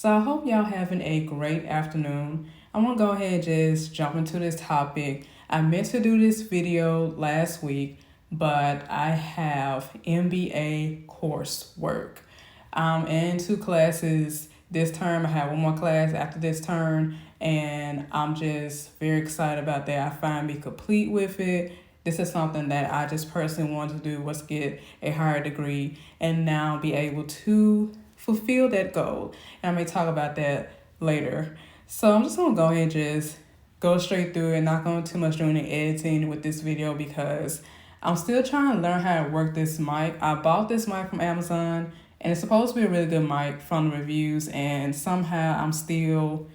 So I hope y'all having a great afternoon. I'm gonna go ahead and just jump into this topic. I meant to do this video last week, but I have MBA coursework. I'm in two classes this term. I have one more class after this term, and I'm just very excited about that. I find me complete with it. This is something that I just personally wanted to do, was get a higher degree and now be able to fulfill that goal. And I may talk about that later. So I'm just gonna go ahead and just go straight through it, not going too much doing the editing with this video because I'm still trying to learn how to work this mic. I bought this mic from Amazon and it's supposed to be a really good mic from the reviews, and somehow I'm still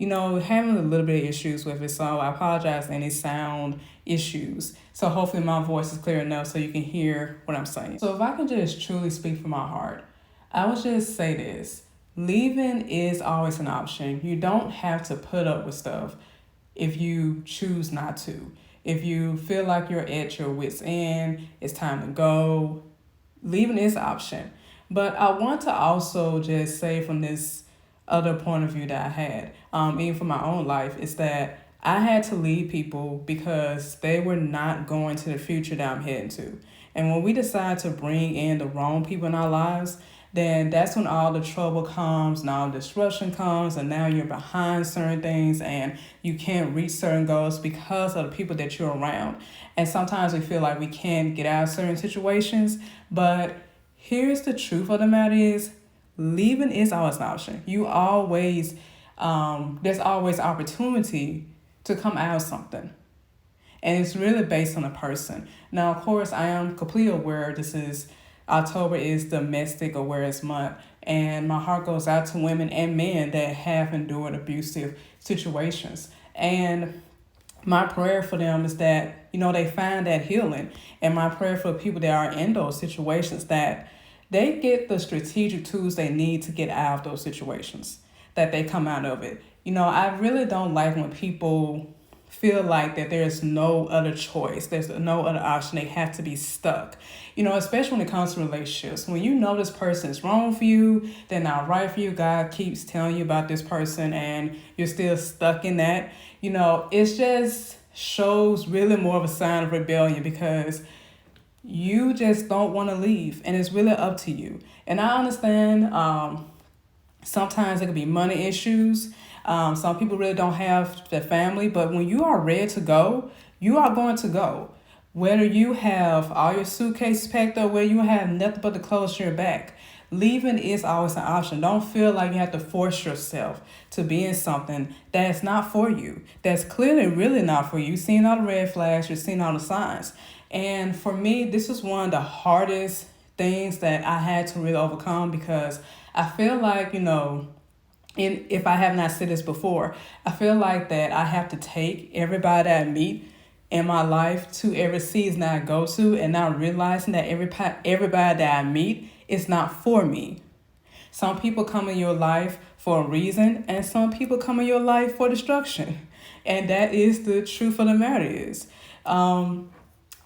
having a little bit of issues with it. So I apologize for any sound issues. So hopefully my voice is clear enough so you can hear what I'm saying. So if I can just truly speak from my heart, I would just say this. Leaving is always an option. You don't have to put up with stuff if you choose not to. If you feel like you're at your wit's end, it's time to go, leaving is an option. But I want to also just say from this other point of view that I had, even for my own life, is that I had to leave people because they were not going to the future that I'm heading to. And when we decide to bring in the wrong people in our lives, then that's when all the trouble comes and all the disruption comes, and now you're behind certain things and you can't reach certain goals because of the people that you're around. And sometimes we feel like we can't get out of certain situations, but here's the truth of the matter is, leaving is always an option. There's always opportunity to come out of something. And it's really based on the person. Now, of course, I am completely aware October is Domestic Awareness Month, and my heart goes out to women and men that have endured abusive situations. And my prayer for them is that, they find that healing. And my prayer for people that are in those situations, that they get the strategic tools they need to get out of those situations, that they come out of it. I really don't like when people feel like that there's no other choice, there's no other option, they have to be stuck. Especially when it comes to relationships. When you know this person is wrong for you, they're not right for you, God keeps telling you about this person and you're still stuck in that, it just shows really more of a sign of rebellion because you just don't want to leave, and it's really up to you. And I understand sometimes it could be money issues. Some people really don't have the family, but when you are ready to go, you are going to go. Whether you have all your suitcases packed up, whether you have nothing but the clothes to your back, leaving is always an option. Don't feel like you have to force yourself to be in something that's not for you, that's clearly really not for you. You've seen all the red flags, you've seen all the signs. And for me, this is one of the hardest things that I had to really overcome because I feel like, if I have not said this before, I feel like that I have to take everybody that I meet in my life to every season I go to, and not realizing that everybody that I meet is not for me. Some people come in your life for a reason, and some people come in your life for destruction. And that is the truth of the matter is.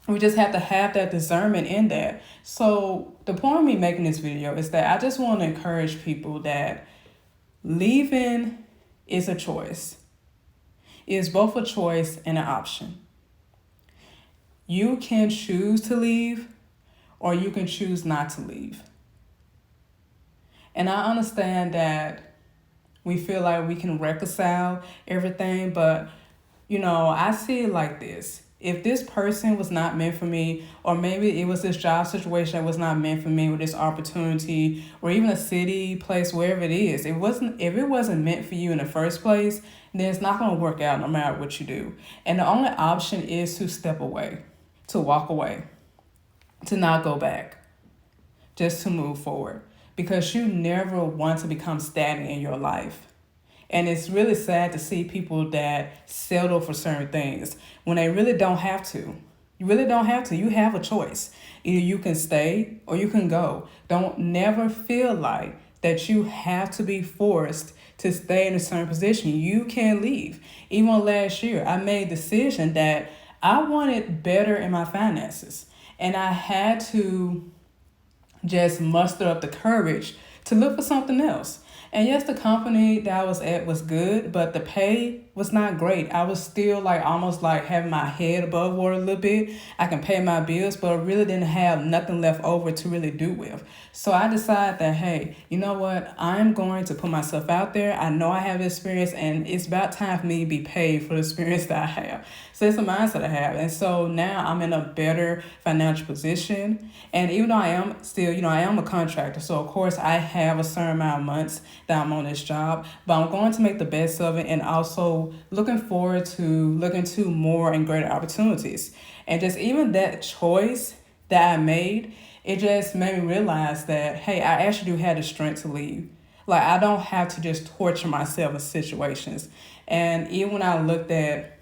We just have to have that discernment in that. So the point of me making this video is that I just want to encourage people that leaving is a choice. It is both a choice and an option. You can choose to leave or you can choose not to leave. And I understand that we feel like we can reconcile everything, but I see it like this. If this person was not meant for me, or maybe it was this job situation that was not meant for me, or this opportunity, or even a city, place, wherever it is, if it wasn't meant for you in the first place, then it's not going to work out no matter what you do. And the only option is to step away, to walk away, to not go back, just to move forward, because you never want to become stagnant in your life. And it's really sad to see people that settle for certain things when they really don't have to. You really don't have to. You have a choice. Either you can stay or you can go. Don't never feel like that you have to be forced to stay in a certain position. You can leave. Even last year, I made a decision that I wanted better in my finances. And I had to just muster up the courage to look for something else. And yes, the company that I was at was good, but the pay was not great. I was still like almost like having my head above water a little bit. I can pay my bills, but I really didn't have nothing left over to really do with. So I decided that, hey, you know what? I'm going to put myself out there. I know I have experience, and it's about time for me to be paid for the experience that I have. So it's a mindset I have. And so now I'm in a better financial position. And even though I am still, I am a contractor. So of course I have a certain amount of months that I'm on this job, but I'm going to make the best of it, and also looking forward to looking to more and greater opportunities. And just even that choice that I made, it just made me realize that, hey, I actually do have the strength to leave. Like, I don't have to just torture myself in situations. And even when I looked at,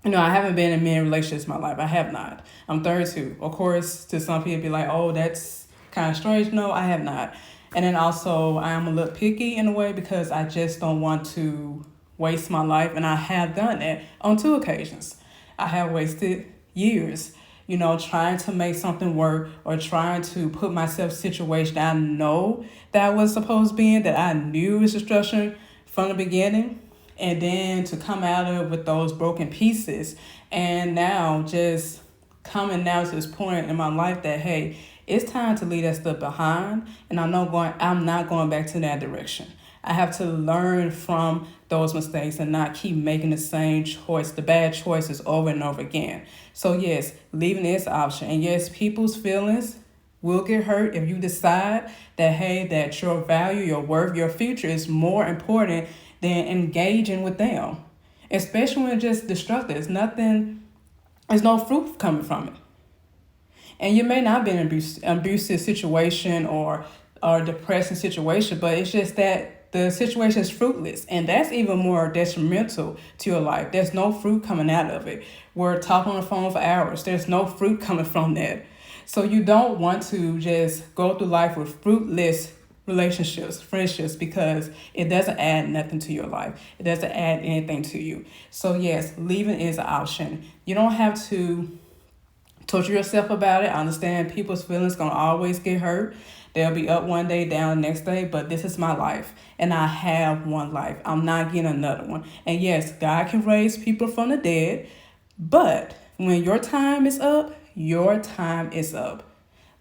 I haven't been in many relationships in my life. I have not. I'm 32. Of course, to some people, be like, oh, that's kind of strange. No, I have not. And then also, I am a little picky in a way because I just don't want to waste my life. And I have done that on two occasions. I have wasted years, trying to make something work or trying to put myself in a situation that I know that I was supposed to be in, that I knew was destruction from the beginning, and then to come out of it with those broken pieces. And now just coming now to this point in my life that, hey, it's time to leave that stuff behind, and I'm not going back to that direction. I have to learn from those mistakes and not keep making the same choice, the bad choices over and over again. So yes, leaving is an option. And yes, people's feelings will get hurt if you decide that, hey, that your value, your worth, your future is more important than engaging with them. Especially when it's just destructive. There's no fruit coming from it. And you may not be in an abusive situation or depressing situation, but it's just that the situation is fruitless. And that's even more detrimental to your life. There's no fruit coming out of it. We're talking on the phone for hours. There's no fruit coming from that. So you don't want to just go through life with fruitless relationships, friendships, because it doesn't add nothing to your life. It doesn't add anything to you. So yes, leaving is an option. You don't have to torture yourself about it. I understand people's feelings gonna always get hurt. They'll be up one day, down the next day, but this is my life. And I have one life. I'm not getting another one. And yes, God can raise people from the dead, but when your time is up, your time is up.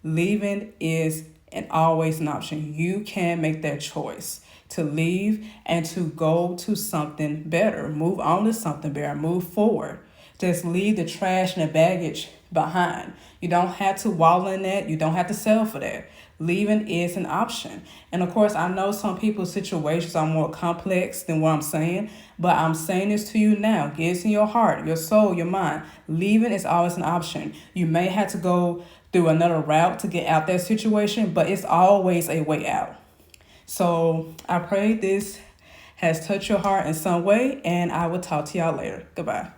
Leaving is always an option. You can make that choice to leave and to go to something better. Move on to something better. Move forward. Just leave the trash and the baggage behind. You don't have to wallow in that. You don't have to settle for that. Leaving is an option. And of course, I know some people's situations are more complex than what I'm saying, but I'm saying this to you now. Get it in your heart, your soul, your mind. Leaving is always an option. You may have to go through another route to get out that situation, but it's always a way out. So I pray this has touched your heart in some way, and I will talk to y'all later. Goodbye.